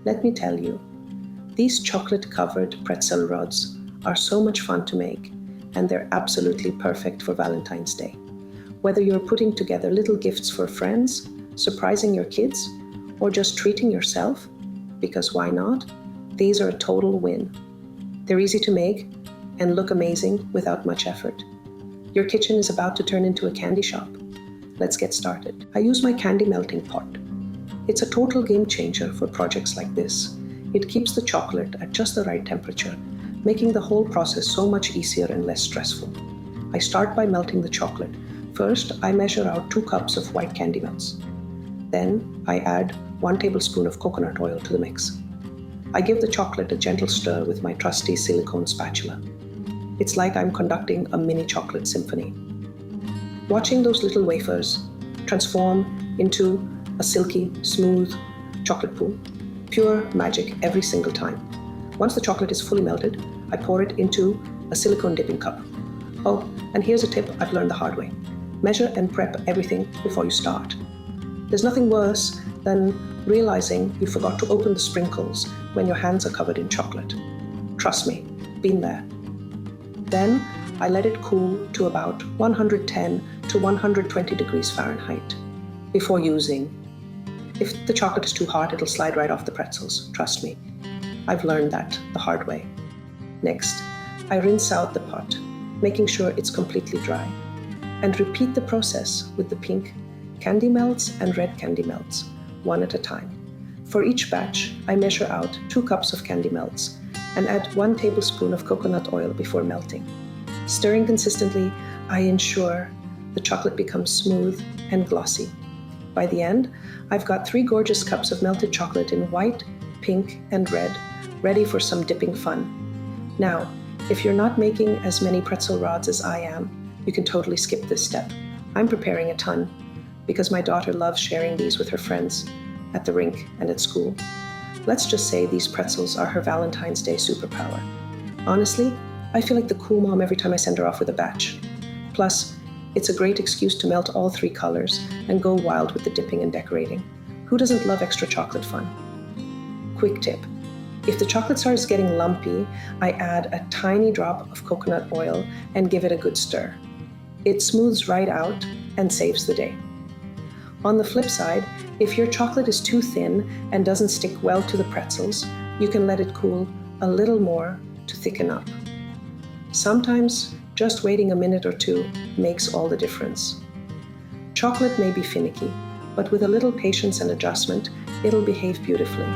Let me tell you, these chocolate-covered pretzel rods are so much fun to make, and they're absolutely perfect for Valentine's Day. Whether you're putting together little gifts for friends, surprising your kids, or just treating yourself, because why not? These are a total win. They're easy to make and look amazing without much effort. Your kitchen is about to turn into a candy shop. Let's get started. I use my candy melting pot. It's a total game changer for projects like this. It keeps the chocolate at just the right temperature, making the whole process so much easier and less stressful. I start by melting the chocolate. First, I measure out 2 cups of white candy melts. Then, I add 1 tablespoon of coconut oil to the mix. I give the chocolate a gentle stir with my trusty silicone spatula. It's like I'm conducting a mini chocolate symphony. Watching those little wafers transform into a silky, smooth chocolate pool, pure magic every single time. Once the chocolate is fully melted, I pour it into a silicone dipping cup. Oh, and here's a tip I've learned the hard way. Measure and prep everything before you start. There's nothing worse than realizing you forgot to open the sprinkles when your hands are covered in chocolate. Trust me, been there. Then I let it cool to about 110 to 120 degrees Fahrenheit before using. If the chocolate is too hot, it'll slide right off the pretzels, trust me. I've learned that the hard way. Next, I rinse out the pot, making sure it's completely dry, and repeat the process with the pink candy melts and red candy melts, one at a time. For each batch, I measure out 2 cups of candy melts and add 1 tablespoon of coconut oil before melting. Stirring consistently, I ensure the chocolate becomes smooth and glossy. By the end, I've got 3 gorgeous cups of melted chocolate in white, pink, and red, ready for some dipping fun. Now, if you're not making as many pretzel rods as I am, you can totally skip this step. I'm preparing a ton because my daughter loves sharing these with her friends at the rink and at school. Let's just say these pretzels are her Valentine's Day superpower. Honestly, I feel like the cool mom every time I send her off with a batch. Plus, it's a great excuse to melt all 3 colors and go wild with the dipping and decorating. Who doesn't love extra chocolate fun? Quick tip. If the chocolate starts getting lumpy, I add a tiny drop of coconut oil and give it a good stir. It smooths right out and saves the day. On the flip side, if your chocolate is too thin and doesn't stick well to the pretzels, you can let it cool a little more to thicken up. Sometimes, just waiting a minute or 2 makes all the difference. Chocolate may be finicky, but with a little patience and adjustment, it'll behave beautifully.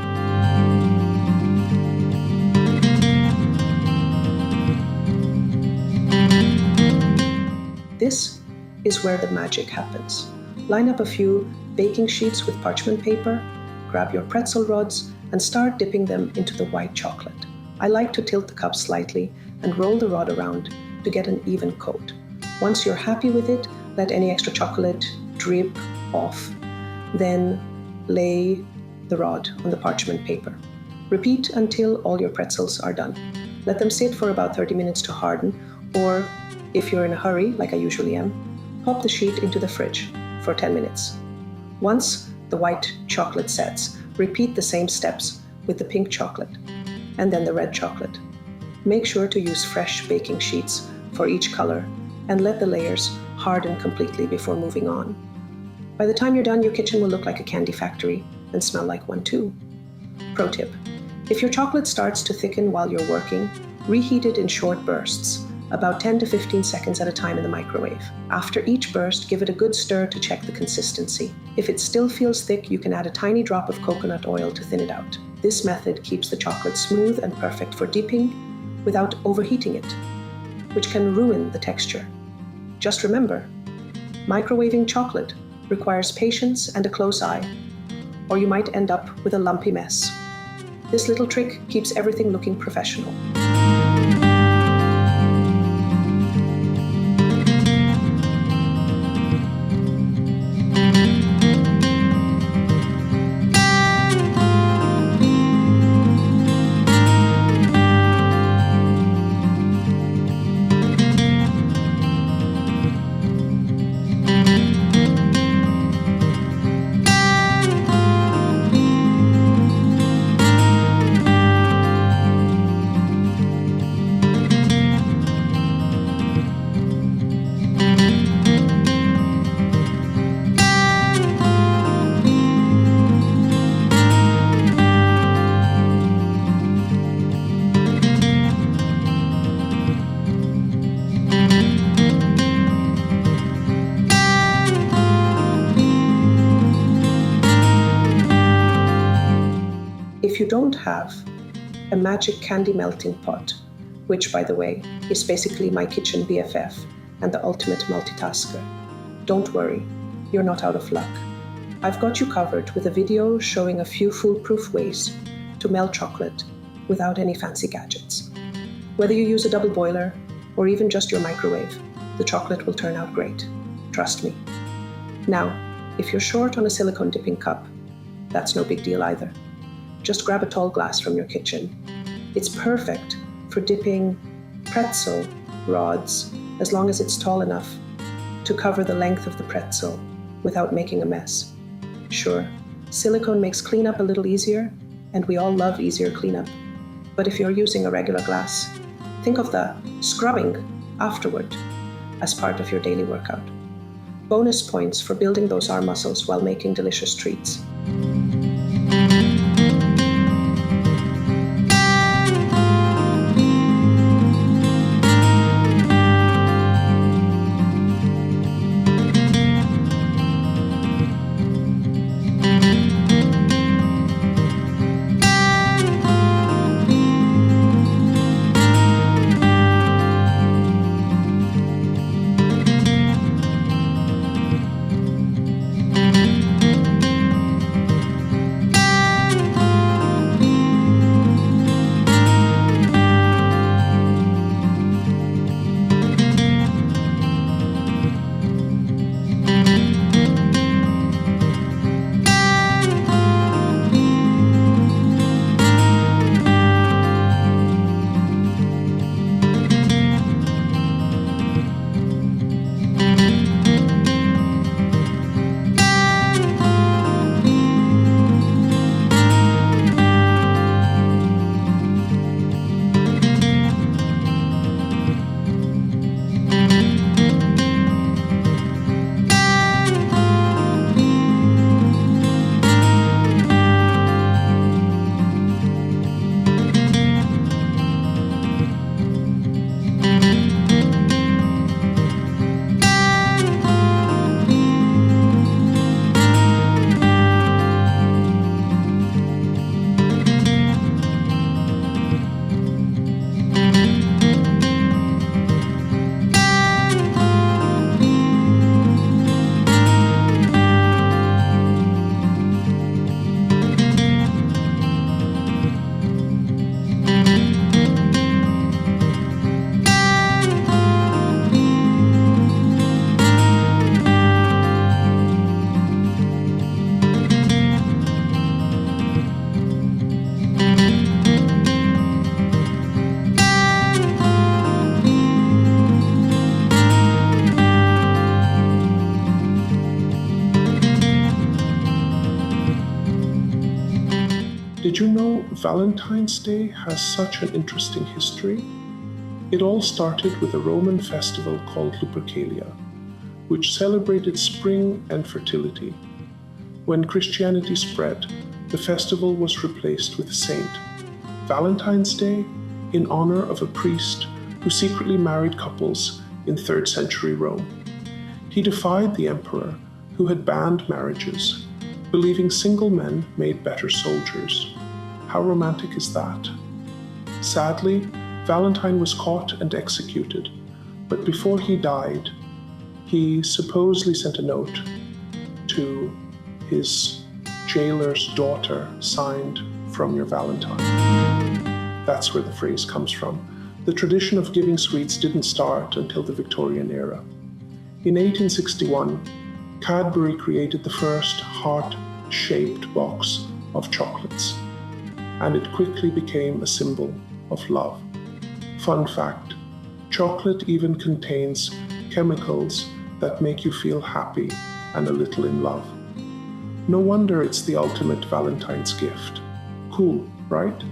This is where the magic happens. Line up a few baking sheets with parchment paper, grab your pretzel rods, and start dipping them into the white chocolate. I like to tilt the cup slightly and roll the rod around to get an even coat. Once you're happy with it, let any extra chocolate drip off. Then lay the rod on the parchment paper. Repeat until all your pretzels are done. Let them sit for about 30 minutes to harden, or if you're in a hurry, like I usually am, pop the sheet into the fridge for 10 minutes. Once the white chocolate sets, repeat the same steps with the pink chocolate and then the red chocolate. Make sure to use fresh baking sheets for each color and let the layers harden completely before moving on. By the time you're done, your kitchen will look like a candy factory and smell like one too. Pro tip: if your chocolate starts to thicken while you're working, reheat it in short bursts, about 10 to 15 seconds at a time in the microwave. After each burst, give it a good stir to check the consistency. If it still feels thick, you can add a tiny drop of coconut oil to thin it out. This method keeps the chocolate smooth and perfect for dipping without overheating it, which can ruin the texture. Just remember, microwaving chocolate requires patience and a close eye, or you might end up with a lumpy mess. This little trick keeps everything looking professional. If you don't have a magic candy melting pot, which, by the way, is basically my kitchen BFF and the ultimate multitasker, don't worry, you're not out of luck. I've got you covered with a video showing a few foolproof ways to melt chocolate without any fancy gadgets. Whether you use a double boiler or even just your microwave, the chocolate will turn out great. Trust me. Now, if you're short on a silicone dipping cup, that's no big deal either. Just grab a tall glass from your kitchen. It's perfect for dipping pretzel rods as long as it's tall enough to cover the length of the pretzel without making a mess. Sure, silicone makes cleanup a little easier, and we all love easier cleanup. But if you're using a regular glass, think of the scrubbing afterward as part of your daily workout. Bonus points for building those arm muscles while making delicious treats. Did you know Valentine's Day has such an interesting history? It all started with a Roman festival called Lupercalia, which celebrated spring and fertility. When Christianity spread, the festival was replaced with a saint, Valentine's Day, in honor of a priest who secretly married couples in 3rd century Rome. He defied the emperor, who had banned marriages, believing single men made better soldiers. How romantic is that? Sadly, Valentine was caught and executed, but before he died, he supposedly sent a note to his jailer's daughter signed "From your Valentine." That's where the phrase comes from. The tradition of giving sweets didn't start until the Victorian era. In 1861, Cadbury created the first heart-shaped box of chocolates, and it quickly became a symbol of love. Fun fact, chocolate even contains chemicals that make you feel happy and a little in love. No wonder it's the ultimate Valentine's gift. Cool, right?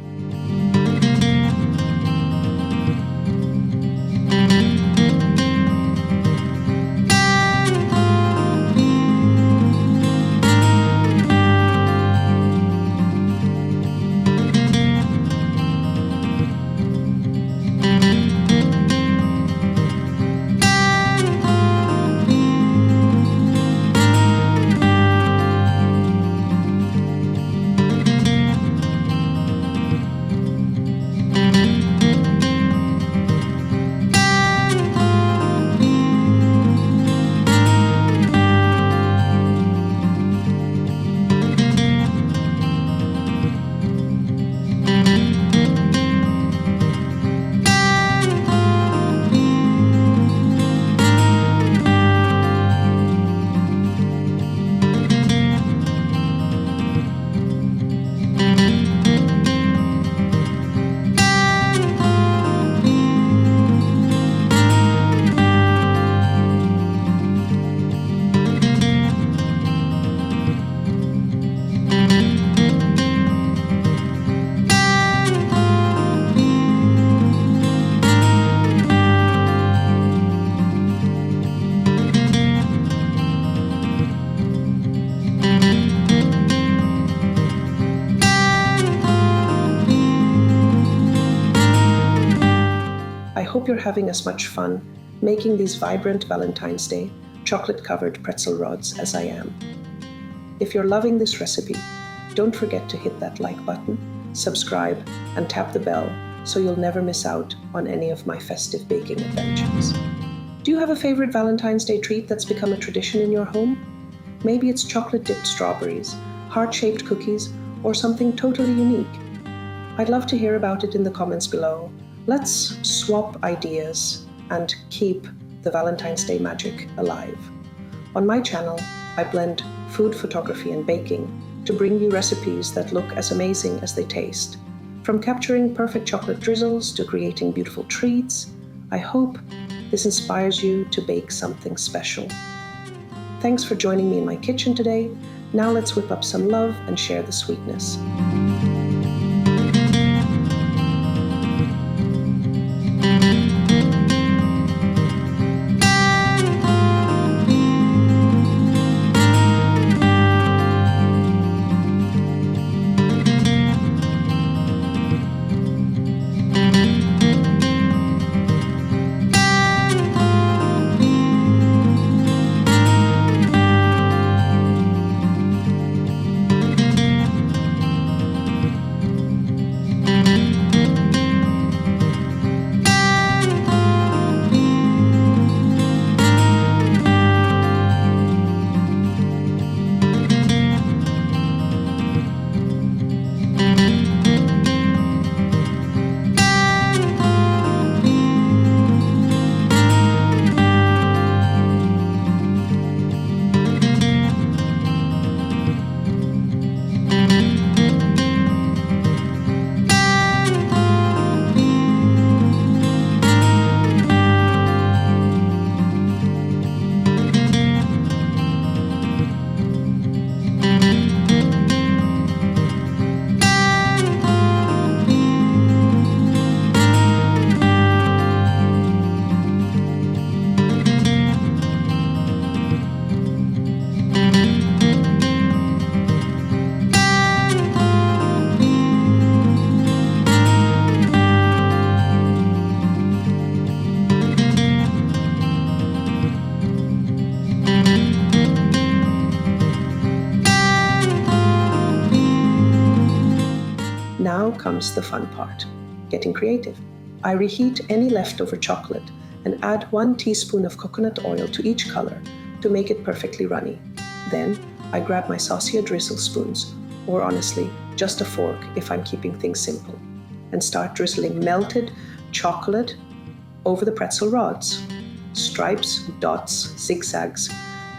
hope you're having as much fun making these vibrant Valentine's Day chocolate-covered pretzel rods as I am. If you're loving this recipe, don't forget to hit that like button, subscribe, and tap the bell so you'll never miss out on any of my festive baking adventures. Do you have a favorite Valentine's Day treat that's become a tradition in your home? Maybe it's chocolate-dipped strawberries, heart-shaped cookies, or something totally unique. I'd love to hear about it in the comments below. Let's swap ideas and keep the Valentine's Day magic alive. On my channel, I blend food photography and baking to bring you recipes that look as amazing as they taste. From capturing perfect chocolate drizzles to creating beautiful treats, I hope this inspires you to bake something special. Thanks for joining me in my kitchen today. Now let's whip up some love and share the sweetness. Now comes the fun part, getting creative. I reheat any leftover chocolate and add 1 teaspoon of coconut oil to each color to make it perfectly runny. Then I grab my saucier drizzle spoons, or honestly, just a fork if I'm keeping things simple, and start drizzling melted chocolate over the pretzel rods. Stripes, dots, zigzags.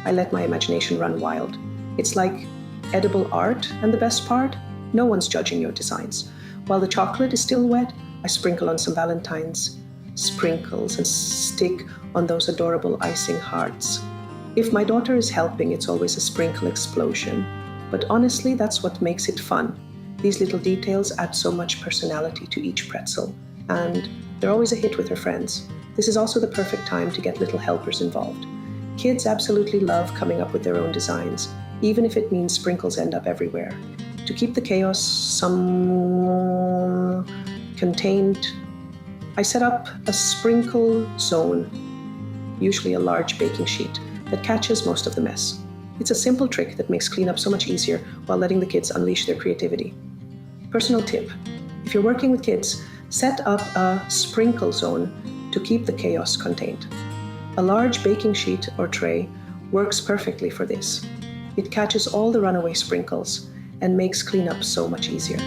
I let my imagination run wild. It's like edible art, and the best part? No one's judging your designs. While the chocolate is still wet, I sprinkle on some Valentine's sprinkles and stick on those adorable icing hearts. If my daughter is helping, it's always a sprinkle explosion. But honestly, that's what makes it fun. These little details add so much personality to each pretzel, and they're always a hit with her friends. This is also the perfect time to get little helpers involved. Kids absolutely love coming up with their own designs, even if it means sprinkles end up everywhere. To keep the chaos contained, I set up a sprinkle zone, usually a large baking sheet, that catches most of the mess. It's a simple trick that makes cleanup so much easier while letting the kids unleash their creativity. Personal tip: if you're working with kids, set up a sprinkle zone to keep the chaos contained. A large baking sheet or tray works perfectly for this. It catches all the runaway sprinkles and makes cleanup so much easier.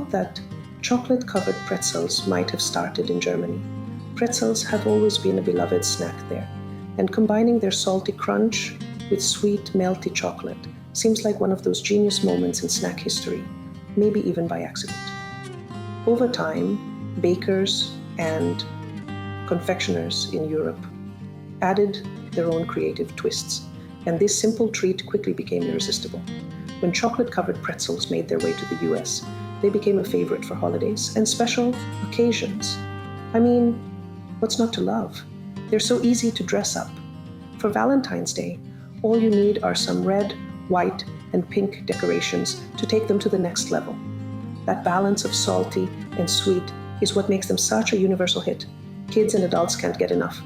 thought that chocolate-covered pretzels might have started in Germany. Pretzels have always been a beloved snack there, and combining their salty crunch with sweet, melty chocolate seems like one of those genius moments in snack history, maybe even by accident. Over time, bakers and confectioners in Europe added their own creative twists, and this simple treat quickly became irresistible. When chocolate-covered pretzels made their way to the US, they became a favorite for holidays and special occasions. I mean, what's not to love? They're so easy to dress up. For Valentine's Day, all you need are some red, white, and pink decorations to take them to the next level. That balance of salty and sweet is what makes them such a universal hit. Kids and adults can't get enough.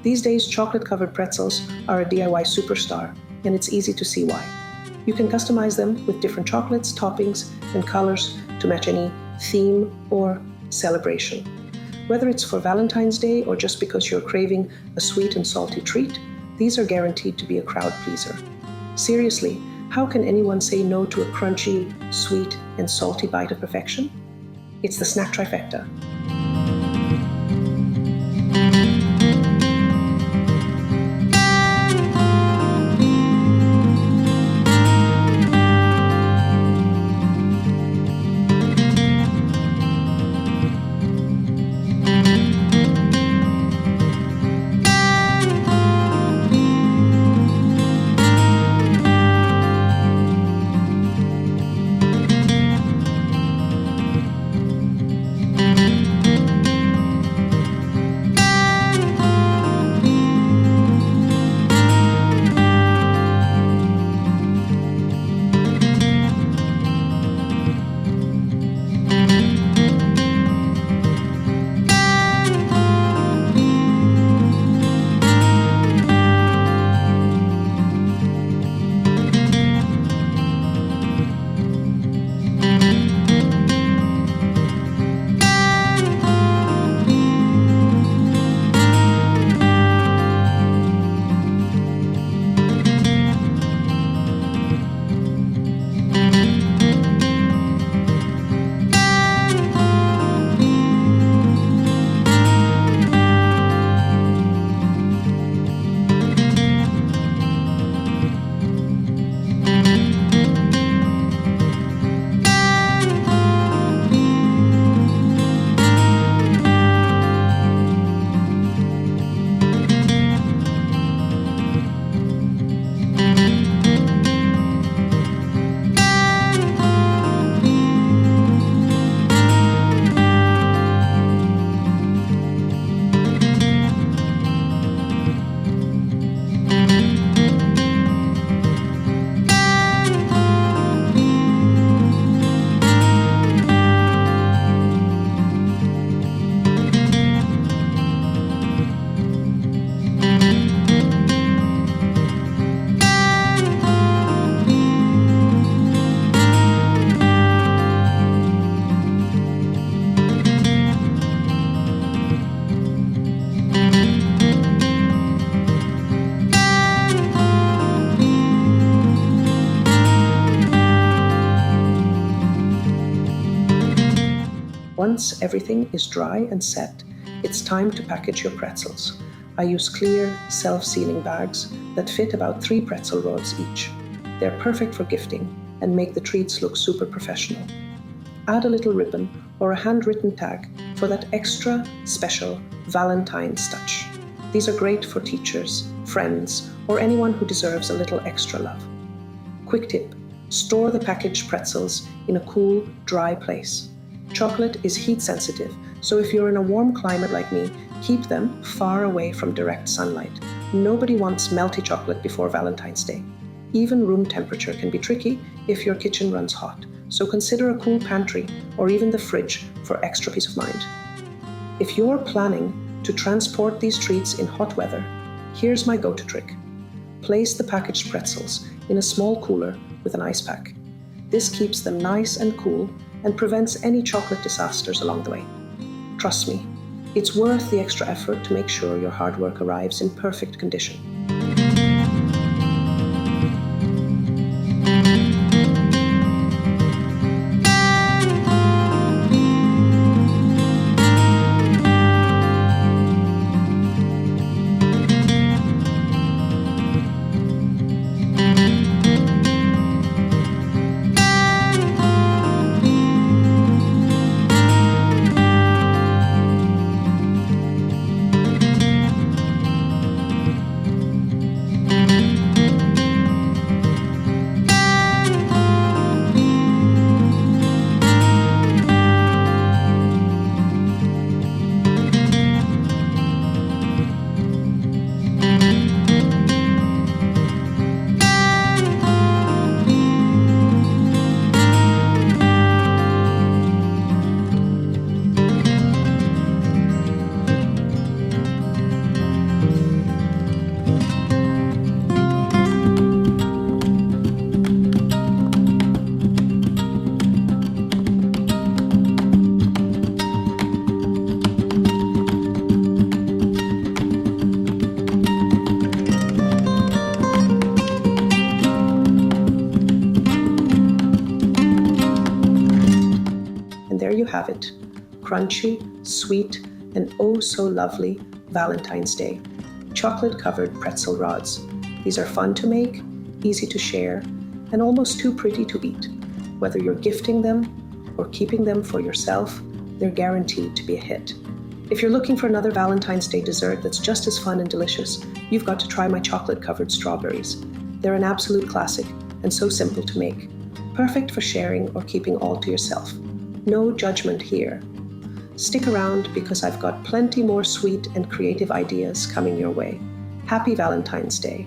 These days, chocolate-covered pretzels are a DIY superstar, and it's easy to see why. You can customize them with different chocolates, toppings, and colors to match any theme or celebration. Whether it's for Valentine's Day or just because you're craving a sweet and salty treat, these are guaranteed to be a crowd pleaser. Seriously, how can anyone say no to a crunchy, sweet, and salty bite of perfection? It's the snack trifecta. Once everything is dry and set, it's time to package your pretzels. I use clear, self-sealing bags that fit about 3 pretzel rods each. They're perfect for gifting and make the treats look super professional. Add a little ribbon or a handwritten tag for that extra special Valentine's touch. These are great for teachers, friends, or anyone who deserves a little extra love. Quick tip: store the packaged pretzels in a cool, dry place. Chocolate is heat sensitive, so if you're in a warm climate like me, keep them far away from direct sunlight. Nobody wants melty chocolate before Valentine's Day. Even room temperature can be tricky if your kitchen runs hot, so consider a cool pantry or even the fridge for extra peace of mind. If you're planning to transport these treats in hot weather, here's my go-to trick. Place the packaged pretzels in a small cooler with an ice pack. This keeps them nice and cool and prevents any chocolate disasters along the way. Trust me, it's worth the extra effort to make sure your hard work arrives in perfect condition. have it. Crunchy, sweet, and oh so lovely Valentine's Day. Chocolate-covered pretzel rods. These are fun to make, easy to share, and almost too pretty to eat. Whether you're gifting them or keeping them for yourself, they're guaranteed to be a hit. If you're looking for another Valentine's Day dessert that's just as fun and delicious, you've got to try my chocolate-covered strawberries. They're an absolute classic and so simple to make. Perfect for sharing or keeping all to yourself. No judgment here. Stick around because I've got plenty more sweet and creative ideas coming your way. Happy Valentine's Day.